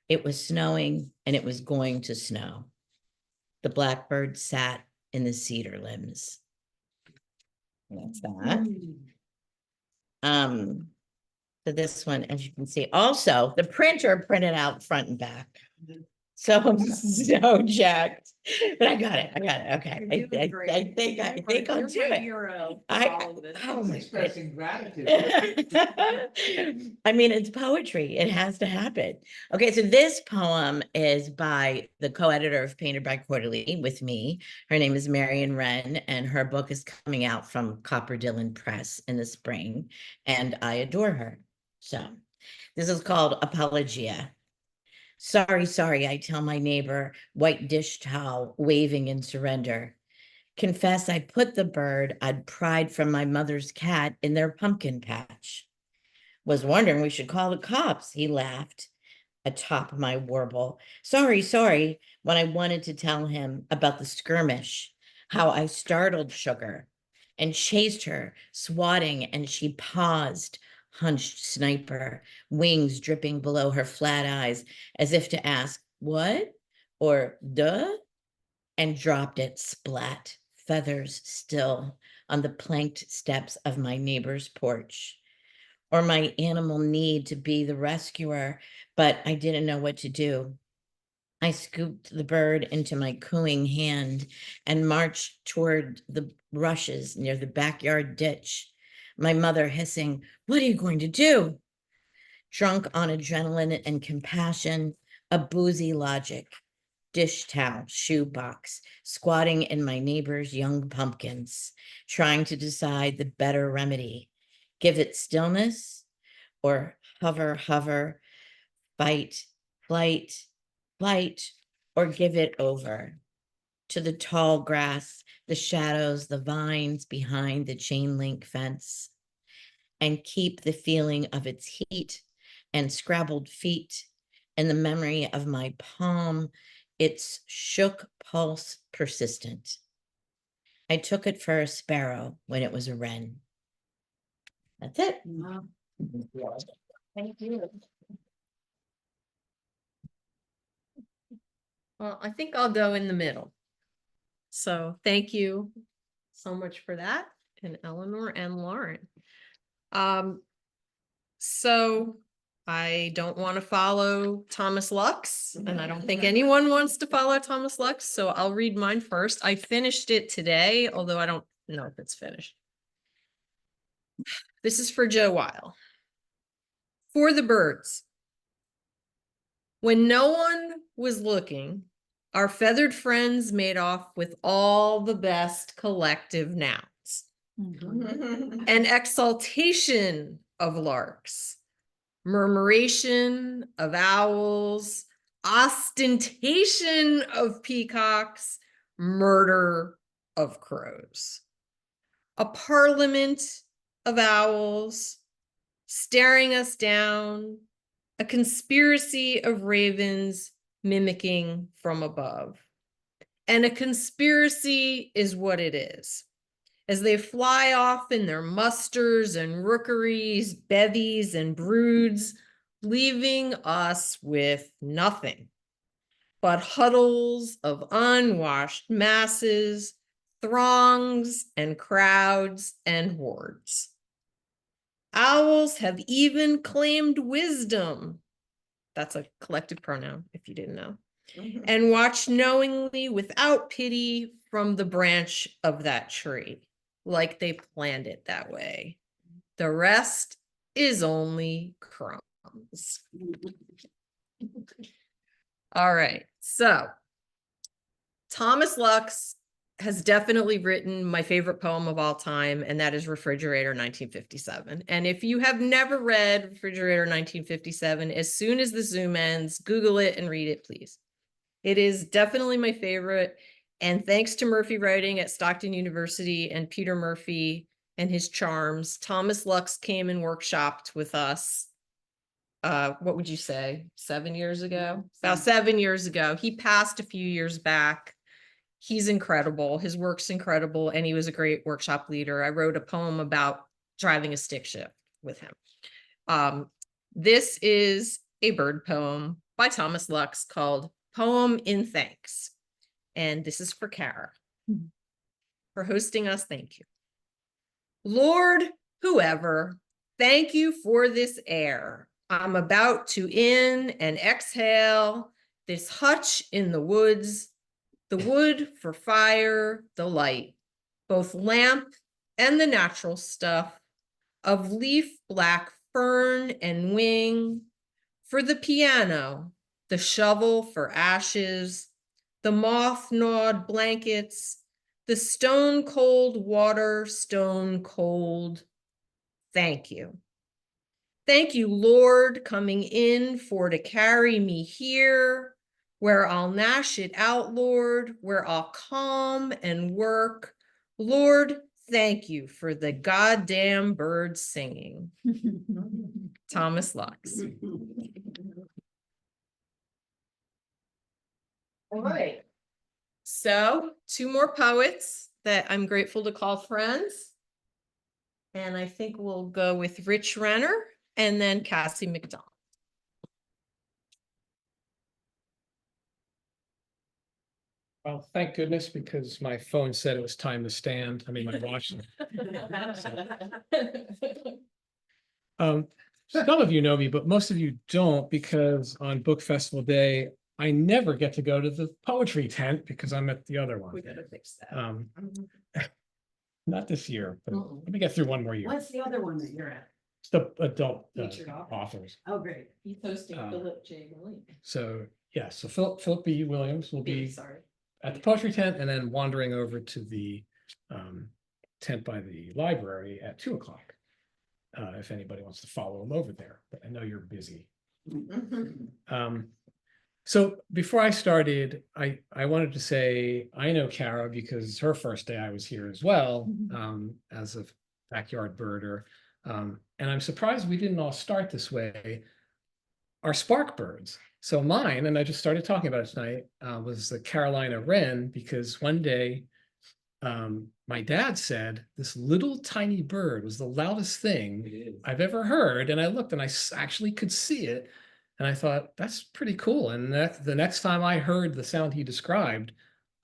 It was snowing and it was going to snow. The blackbird sat in the cedar limbs. That's that. So this one, as you can see, also the printer printed out front and back. So I'm so jacked, but I got it. Okay. I think I'll do it. Hero. Oh my Expressing gratitude. I mean, it's poetry. It has to happen. Okay, so this poem is by the co-editor of Painted by Quarterly with me. Her name is Marion Wren, and her book is coming out from Copper-Dillon Press in the spring, and I adore her. So this is called Apologia. Sorry, I tell my neighbor, white dish towel waving in surrender. Confess I put the bird I'd pried from my mother's cat in their pumpkin patch. Was wondering we should call the cops, he laughed atop my warble. Sorry, when I wanted to tell him about the skirmish, how I startled Sugar and chased her, swatting, and she paused, hunched sniper, wings dripping below her flat eyes, as if to ask, what? Or duh? And dropped it splat, feathers still, on the planked steps of my neighbor's porch. Or my animal need to be the rescuer, but I didn't know what to do. I scooped the bird into my cooing hand and marched toward the rushes near the backyard ditch. My mother hissing, what are you going to do? Drunk on adrenaline and compassion, a boozy logic, dish towel, shoebox, squatting in my neighbor's young pumpkins, trying to decide the better remedy. Give it stillness or hover, fight blight, blight, or give it over to the tall grass, the shadows, the vines behind the chain link fence, and keep the feeling of its heat and scrabbled feet and the memory of my palm, its shook pulse persistent. I took it for a sparrow when it was a wren. That's it. Thank you. Well, I think I'll go in the middle. So thank you so much for that, and Eleanor and Lauren. So I don't want to follow Thomas Lux, and I don't think anyone wants to follow Thomas Lux, so I'll read mine first. I finished it today, although I don't know if it's finished. This is for Joe Weil. For the birds. When no one was looking, our feathered friends made off with all the best collective nouns. An exaltation of larks, murmuration of owls, ostentation of peacocks, murder of crows. A parliament of owls staring us down, a conspiracy of ravens mimicking from above. And a conspiracy is what it is. As they fly off in their musters and rookeries, bevies and broods, leaving us with nothing but huddles of unwashed masses, throngs and crowds and hordes. Owls have even claimed wisdom. That's a collective pronoun, if you didn't know. And watch knowingly without pity from the branch of that tree, like they planned it that way. The rest is only crumbs. All right, so Thomas Lux has definitely written my favorite poem of all time, and that is Refrigerator 1957. And if you have never read Refrigerator 1957, as soon as the Zoom ends, Google it and read it, please. It is definitely my favorite. And thanks to Murphy Writing at Stockton University and Peter Murphy and his charms, Thomas Lux came and workshopped with us. What would you say, 7 years ago? About 7 years ago. He passed a few years back. He's incredible. His work's incredible, and he was a great workshop leader. I wrote a poem about driving a stick shift with him. This is a bird poem by Thomas Lux called Poem in Thanks. And this is for Kara. For hosting us, thank you. Lord, whoever, thank you for this air. I'm about to in and exhale this hutch in the woods, the wood for fire, the light, both lamp and the natural stuff of leaf black fern and wing, for the piano, the shovel for ashes, the moth-gnawed blankets, the stone cold water, stone cold. Thank you. Thank you, Lord, coming in for to carry me here, where I'll gnash it out, Lord, where I'll calm and work. Lord, thank you for the goddamn birds singing. Thomas Lux. All right. So 2 more poets that I'm grateful to call friends. And I think we'll go with Rich Renner and then Cassie McDonald. Well, thank goodness, because my phone said it was time to stand. I mean, my watch. Some of you know me, but most of you don't, because on Book Festival Day, I never get to go to the poetry tent because I'm at the other one. We gotta fix that. Not this year, but let me get through one more year. What's the other one that you're at? It's the adult Featured authors. Oh, great. He's hosting Philip Philip J. Williams. So, yeah, so Philip B. Williams will be Sorry. at the poetry tent and then wandering over to the tent by the library at 2:00. If anybody wants to follow him over there, but I know you're busy. So before I started, I wanted to say, I know Kara because her first day I was here as well, as a backyard birder. And I'm surprised we didn't all start this way, are spark birds. So mine, and I just started talking about it tonight, was the Carolina wren, because one day my dad said this little tiny bird was the loudest thing I've ever heard. And I looked and actually could see it. And I thought, that's pretty cool. And the next time I heard the sound he described,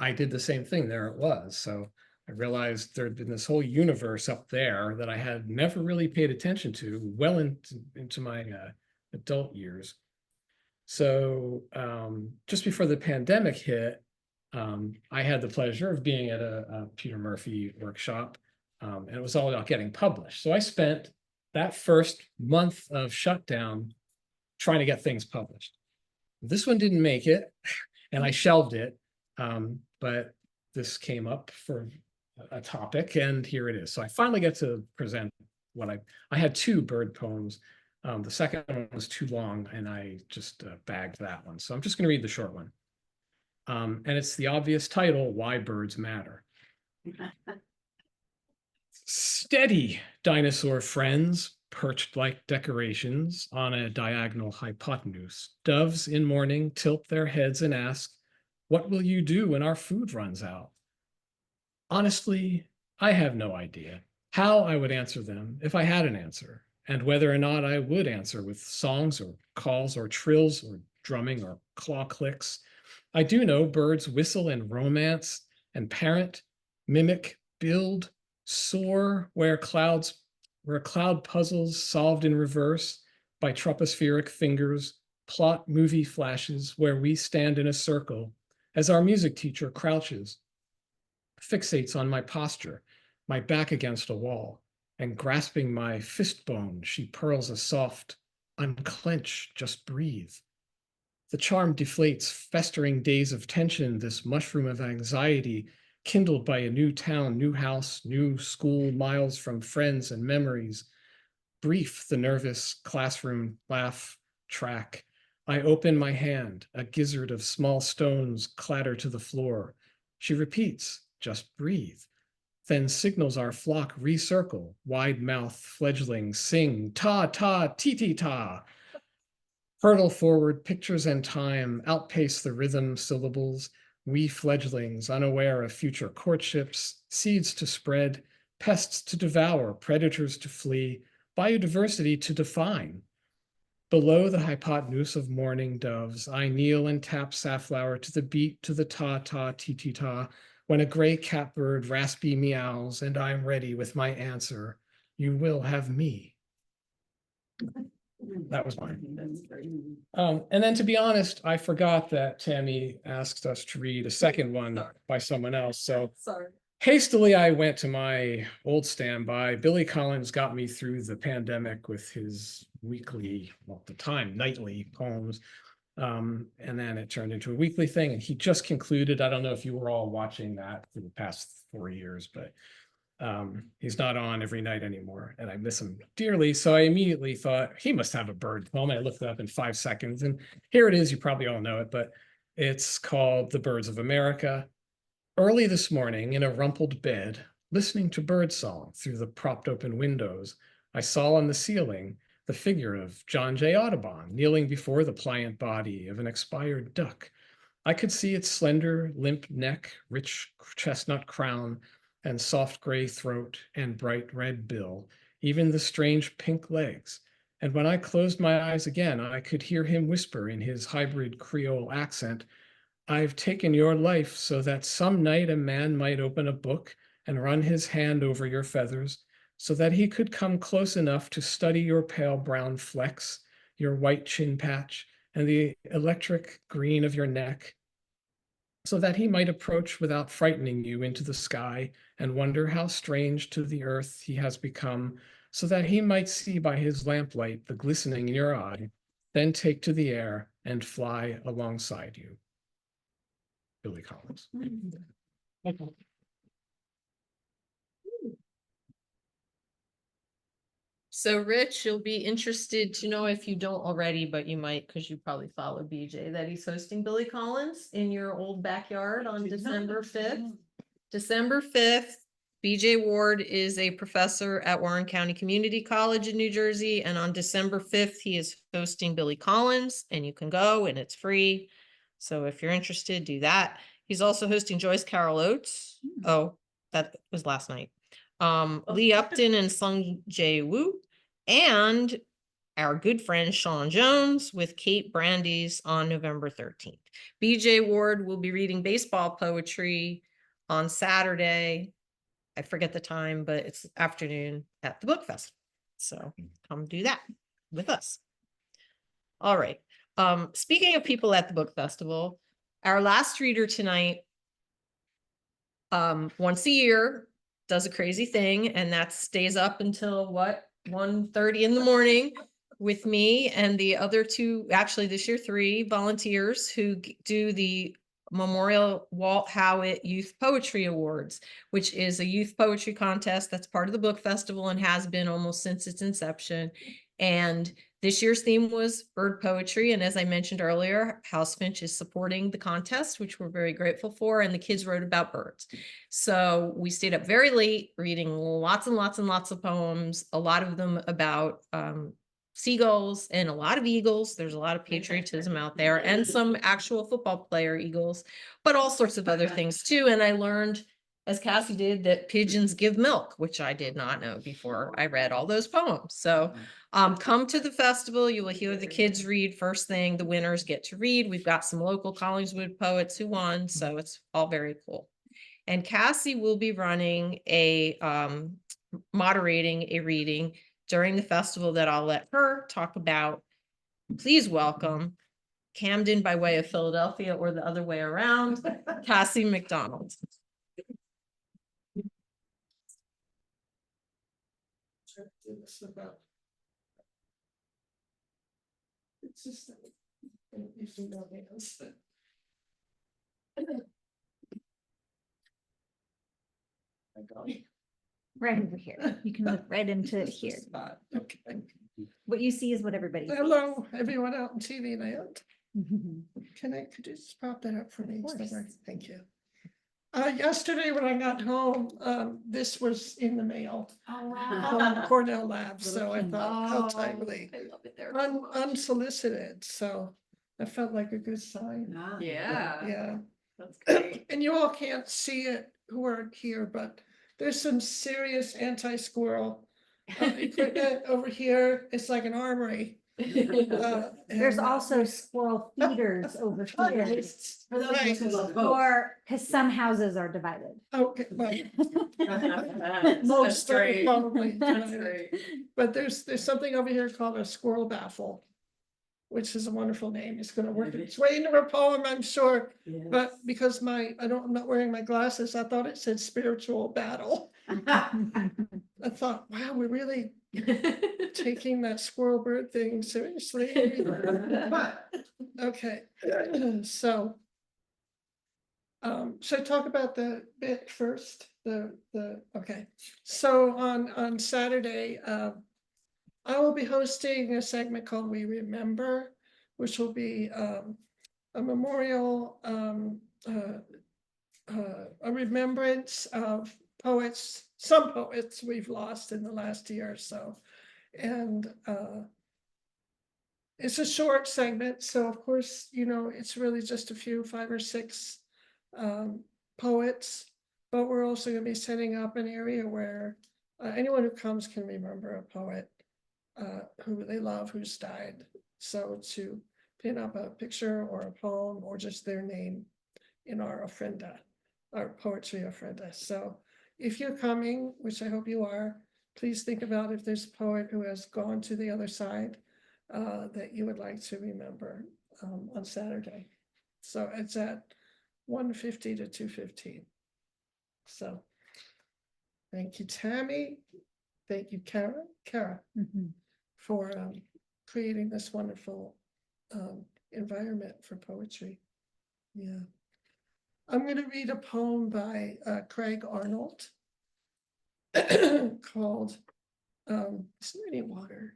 I did the same thing. There it was. So I realized there'd been this whole universe up there that I had never really paid attention to well into my adult years. So just before the pandemic hit, I had the pleasure of being at a Peter Murphy workshop, and it was all about getting published. So I spent that first month of shutdown trying to get things published. This one didn't make it, and I shelved it, but this came up for a topic, and here it is. So I finally get to present what I had 2 bird poems. The second one was too long, and I just bagged that one. So I'm just going to read the short one. And it's the obvious title, Why Birds Matter. Steady, dinosaur friends, perched like decorations on a diagonal hypotenuse. Doves in mourning tilt their heads and ask, what will you do when our food runs out? Honestly, I have no idea how I would answer them if I had an answer, and whether or not I would answer with songs or calls or trills or drumming or claw clicks. I do know birds whistle and romance and parent, mimic, build, soar where cloud puzzles solved in reverse by tropospheric fingers plot movie flashes where we stand in a circle as our music teacher crouches, fixates on my posture, my back against a wall, and grasping my fist bone, she purls a soft, unclench, just breathe. The charm deflates festering days of tension, this mushroom of anxiety, kindled by a new town, new house, new school, miles from friends and memories. Brief, the nervous classroom laugh track. I open my hand, a gizzard of small stones clatter to the floor. She repeats, just breathe. Then signals our flock recircle, wide-mouthed fledglings sing, ta, ta, ti-ti-ta. Hurtle forward, pictures and time outpace the rhythm syllables. We fledglings, unaware of future courtships, seeds to spread, pests to devour, predators to flee, biodiversity to define. Below the hypotenuse of mourning doves, I kneel and tap safflower to the beat to the ta-ta, ti-ti-ta, when a gray catbird raspy meows, and I'm ready with my answer. You will have me. That was mine. And then, to be honest, I forgot that Tammy asked us to read a second one by someone else. So hastily, I went to my old standby. Billy Collins got me through the pandemic with his weekly, well, at the time, nightly poems. And then it turned into a weekly thing. And he just concluded, I don't know if you were all watching that for the past 4 years, but he's not on every night anymore, and I miss him dearly. So I immediately thought he must have a bird poem. I looked it up in 5 seconds, and here it is. You probably all know it, but it's called The Birds of America. Early this morning, in a rumpled bed, listening to birdsong through the propped open windows, I saw on the ceiling the figure of John J. Audubon kneeling before the pliant body of an expired duck. I could see its slender, limp neck, rich chestnut crown, and soft gray throat and bright red bill, even the strange pink legs. And when I closed my eyes again, I could hear him whisper in his hybrid Creole accent, I've taken your life so that some night a man might open a book and run his hand over your feathers, so that he could come close enough to study your pale brown flecks, your white chin patch, and the electric green of your neck, so that he might approach without frightening you into the sky and wonder how strange to the earth he has become, so that he might see by his lamplight the glistening in your eye, then take to the air and fly alongside you. Billy Collins. So Rich, you'll be interested to know if you don't already, but you might because you probably follow BJ, that he's hosting Billy Collins in your old backyard on December 5th. December 5th, BJ Ward is a professor at Warren County Community College in New Jersey. And on December 5th, he is hosting Billy Collins and you can go and it's free. So if you're interested, do that. He's also hosting Joyce Carol Oates. Oh, that was last night. Lee Upton and Sung Jae Woo, and our good friend Sean Jones with Kate Brandeis on November 13th. BJ Ward will be reading baseball poetry on Saturday. I forget the time, but it's afternoon at the book festival. So come do that with us. All right. Speaking of people at the book festival, our last reader tonight, once a year, does a crazy thing, and that stays up until what, 1:30 in the morning with me and the other two, actually this year 3 volunteers who do the Memorial Walt Howitt Youth Poetry Awards, which is a youth poetry contest that's part of the book festival and has been almost since its inception. And this year's theme was bird poetry. And as I mentioned earlier, House Finch is supporting the contest, which we're very grateful for. And the kids wrote about birds. So we stayed up very late reading lots and lots and lots of poems, a lot of them about seagulls and a lot of eagles. There's a lot of patriotism out there and some actual football player eagles, but all sorts of other things too. And I learned, as Cassie did, that pigeons give milk, which I did not know before I read all those poems. So come to the festival. You will hear the kids read first thing. The winners get to read. We've got some local Collingswood poets who won. So it's all very cool. And Cassie will be running a, moderating a reading during the festival that I'll let her talk about. Please welcome Camden by way of Philadelphia, or the other way around, Cassie McDonald. It's just using no hands. Right over here. You can look right into here. Okay. What you see is what everybody sees. Hello, everyone out in TV land. Mhm. Could you just pop that up for me? Of course. Thank you. Yesterday when I got home, this was in the mail. Oh, From Cornell Labs, so I thought, how Oh, timely. I love it there. Unsolicited, so that felt like a good sign. Yeah, Yeah. that's great. And you all can't see it who aren't here, but there's some serious anti-squirrel equipment over here. It's like an armory. There's also squirrel feeders over here. For those of us who love both. Or, because some houses are divided. Okay, well, That's most are great. probably That's divided. great. But there's something over here called a squirrel baffle, which is a wonderful name. It's gonna work its way into a poem, I'm sure. But because I'm not wearing my glasses, I thought it said spiritual battle. I thought, wow, we're really taking that squirrel bird thing seriously. Okay, so. Should I talk about the bit first? Okay, so on Saturday, I will be hosting a segment called We Remember, which will be a memorial, a remembrance of poets, some poets we've lost in the last year or so. And it's a short segment, so of course, it's really just a few, 5 or 6 poets, but we're also going to be setting up an area where anyone who comes can remember a poet who they love, who's died. So to pin up a picture or a poem or just their name in our ofrenda, our poetry ofrenda. So if you're coming, which I hope you are, please think about if there's a poet who has gone to the other side that you would like to remember on Saturday. So it's at 1:50 to 2:15. So thank you, Tammy. Thank you, Kara, Mhm. for creating this wonderful environment for poetry. Yeah. I'm going to read a poem by Craig Arnold called Is there any water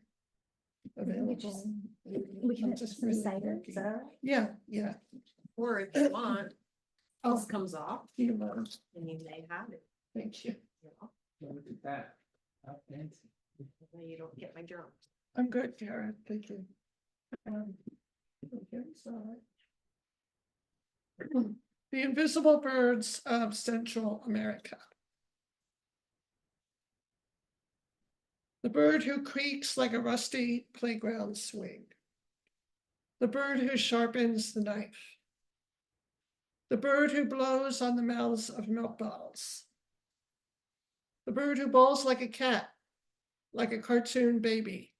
available? We can I'm have just some really cider, is working. that all right? Yeah, yeah. Or if you want, Oh, this comes off you must. and you may have it. Thank you. Look at that. How fancy. You don't get my germs. I'm good, Kara. Thank you. Okay, so. The invisible birds of Central America. The bird who creaks like a rusty playground swing. The bird who sharpens the knife. The bird who blows on the mouths of milk bottles. The bird who bawls like a cat, like a cartoon baby.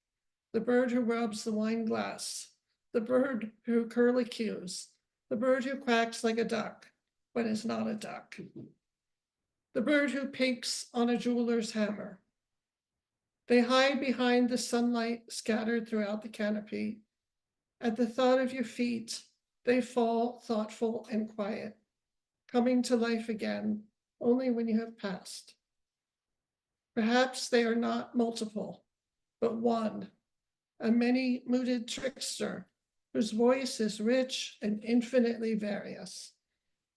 The bird who rubs the wine glass. The bird who curlicues. The bird who quacks like a duck, but is not a duck. The bird who pinks on a jeweler's hammer. They hide behind the sunlight scattered throughout the canopy. At the thought of your feet, they fall thoughtful and quiet, coming to life again only when you have passed. Perhaps they are not multiple, but one, a many-mooted trickster whose voice is rich and infinitely various,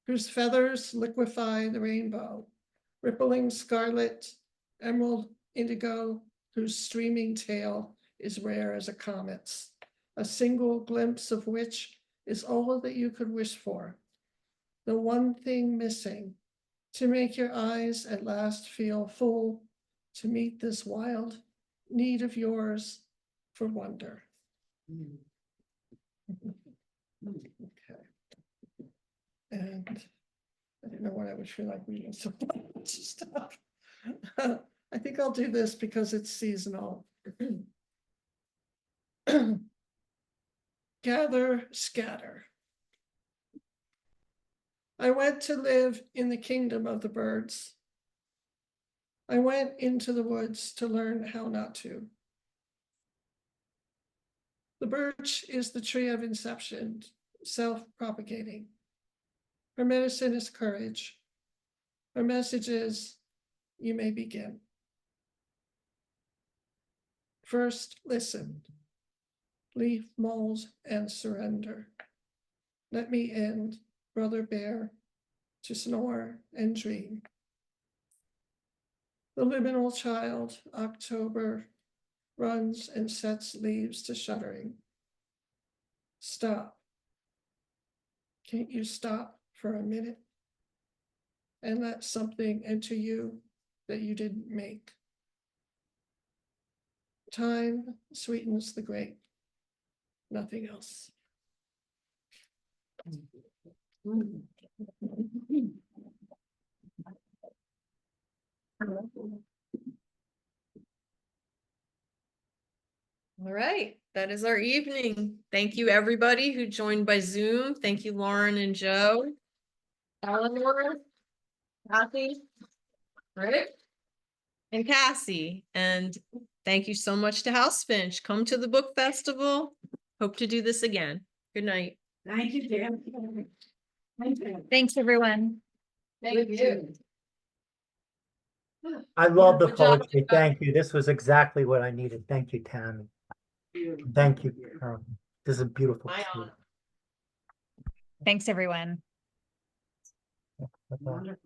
whose feathers liquefy the rainbow, rippling scarlet, emerald, indigo, whose streaming tail is rare as a comet's, a single glimpse of which is all that you could wish for. The one thing missing to make your eyes at last feel full to meet this wild need of yours for wonder. Okay. And I don't know what I would feel like reading so much stuff. I think I'll do this because it's seasonal. Gather, scatter. I went to live in the kingdom of the birds. I went into the woods to learn how not to. The birch is the tree of inception, self-propagating. Her medicine is courage. Her message is, you may begin. First, listen. Leaf moles and surrender. Let me end, brother bear, to snore and dream. The liminal child, October, runs and sets leaves to shuddering. Stop. Can't you stop for a minute and let something enter you that you didn't make? Time sweetens the grape, nothing else. All right, that is our evening. Thank you, everybody who joined by Zoom. Thank you, Lauren and Joe. Eleanor, Kathy, Rick, and Cassie. And thank you so much to House Finch. Come to the book festival. Hope to do this again. Good night. Thank you, Dan. Thank you. Thanks, everyone. Thank you. I love the Good job. poetry. Thank you. This was exactly what I needed. Thank you, Tammy. Thank you. This is a beautiful. My story. honor. Thanks, everyone. Bye-bye. Wonderful.